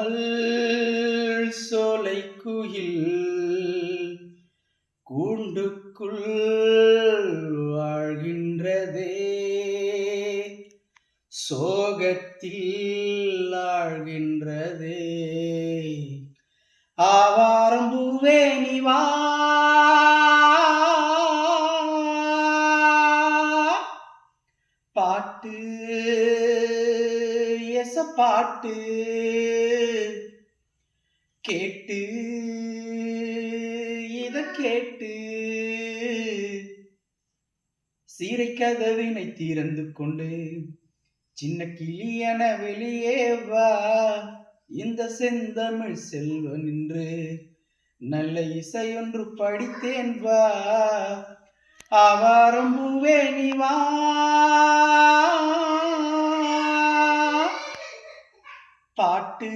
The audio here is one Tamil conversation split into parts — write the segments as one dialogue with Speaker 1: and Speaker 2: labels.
Speaker 1: காணாமல் சோலை குயில் கூண்டுக்குள் வாழ்கின்றதே, சோகத்தில் ஆழ்கின்றதே. ஆவாரம்பூவே நீ வா, பாட்டு பாட்டு கேட்டு கேட்டு சீரை கதவினை திறந்து கொண்டு சின்ன கிளியன வெளியே வா. இந்த செந்தமிழ் செல்வன் என்று நல்ல இசையொன்று படித்தேன் வா. ஆவாரம்பூவே நீ வா, பாட்டு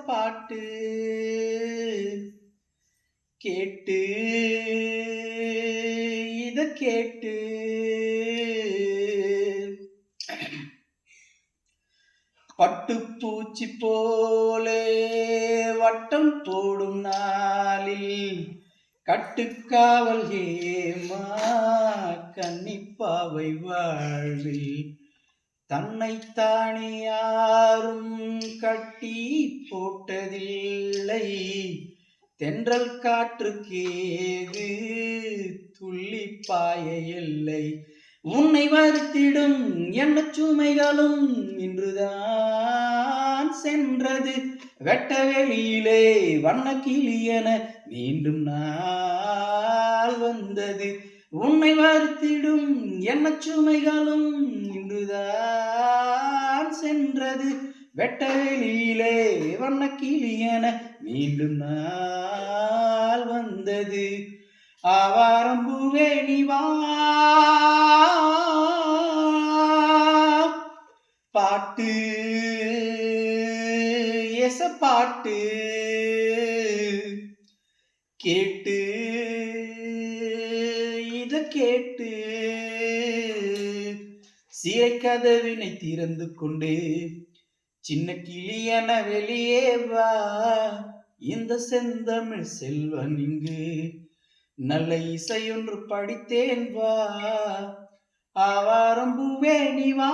Speaker 1: பாட்டு கேட்டு கேட்டு பட்டுப்பூச்சி போலே வட்டம் போடும் நாளில் கட்டுக்காவல் ஏமா கன்னிப்பாவை வாழ்வில் தன்னைத்தானே யாரும் கட்டி போட்டதில்லை. தென்றல் காற்றுக்கேது துள்ளி பாய எல்லை. உன்னை வருத்திடும் என்ன சுமைகளும் இன்றுதான் சென்றது. வெட்ட வெளியிலே வண்ண கிளியன மீண்டும் நாள் வந்தது. உன்னை வருத்திடும் என்ன சுமைகளும் இன்றுதான் சென்றது. வெட்ட வெளியிலே வண்ண கிளியன மீண்டும் நாள் வந்தது. ஆவாரம்பூவே நீ வா, பாட்டு பாட்டு கேட்டு கேட்டு சீரை கதவினை திறந்து கொண்டு சின்ன கிளியன வெளியே வா. இந்த செந்தமிழ் செல்வன் இங்கு நல்ல இசையொன்று படித்தேன் வா. ஆவாரம்பூவே நீ வா.